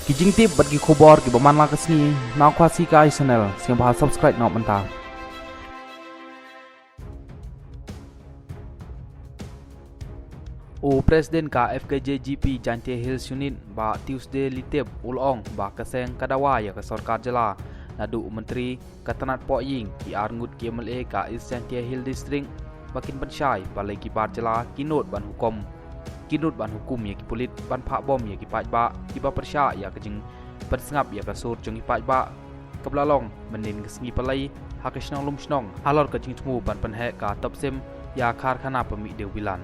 Kijing tip bagi kubor ki baman la kesni nak kuasi kai channel siang bahas subscribe nak mentah. Presiden ka FKJGP Jantie Hills Unit ba Tuesday litep ulong ba keseng kadawa ya ke sarkar jela nadu menteri katanat po ying ki arngut ki MLA ka East Jantie Hill District bakin pensyai balai ki bar jela kinut ban hukum ya ki pulit ban pak bom ya ki paj ba ki ba persya ya ke jeng persengap ya ke sur jeng ki paj ba keblalong menin kesngi palai hakisnong lumsnong halor ke jeng temu ban penhek ka tapsim ya karkhana pemik de wilan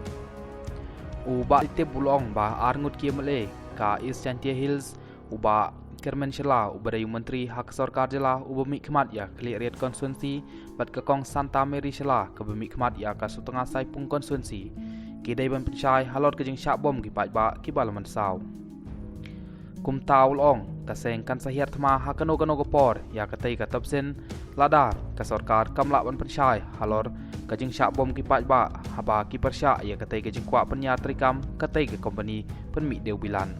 uba itip bulong ba arngut ki MLA ka East Jantie Hills uba Kermen Shela ubarayu menteri hak sarkar jela uba mikmat ya klik riat konstituensi bat ke kong Santa Mary Shela ke mikmat ya ka setengah saipung konstituensi kidai ban pensyai halor ke jeng syak bom ki paj ba ki balaman saw kum taul ong kaseng kan sahiar thma hakano kano gopor ya katai ka tapsen ladar ka sarkar kamla ban pensyai halor ke jeng syak bom ki paj ba haba ki persya ya katai ke jeng kwa penyar trikam katai ke company penmi deu bilan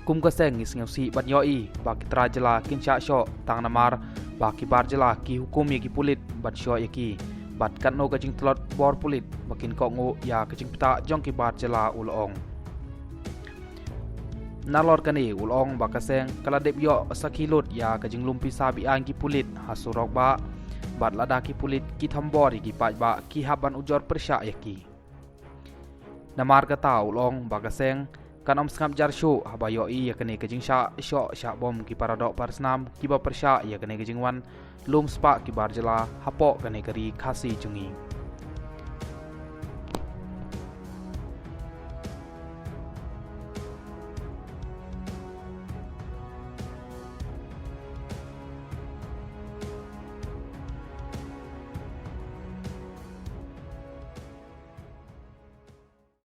kum kaseng ngis ngausi ban yoi ba ki tra jela kin syak syok tang namar ba ki bar jela ki hukum ya ki pulit ban syok ya ki bat kan no kajing telot bor pulit makin kok ngo ya kajing peta jong ki bar jela ulong nalor kani ulong ba kaseng kala dep yo sakilut ya kajing lumpi sabi ang ki pulit hasurok ba bat lada ki pulit ki thambor ki paj ba ki haban ujor persya ya ki namar kata ulong ba kaseng kan om skam jar shu haba yo i ya kani kajing syak bom ki paradok parsnam ki ba persya ya kani kajing wan lum spa ki bar jela hapok kani kari khasi jungi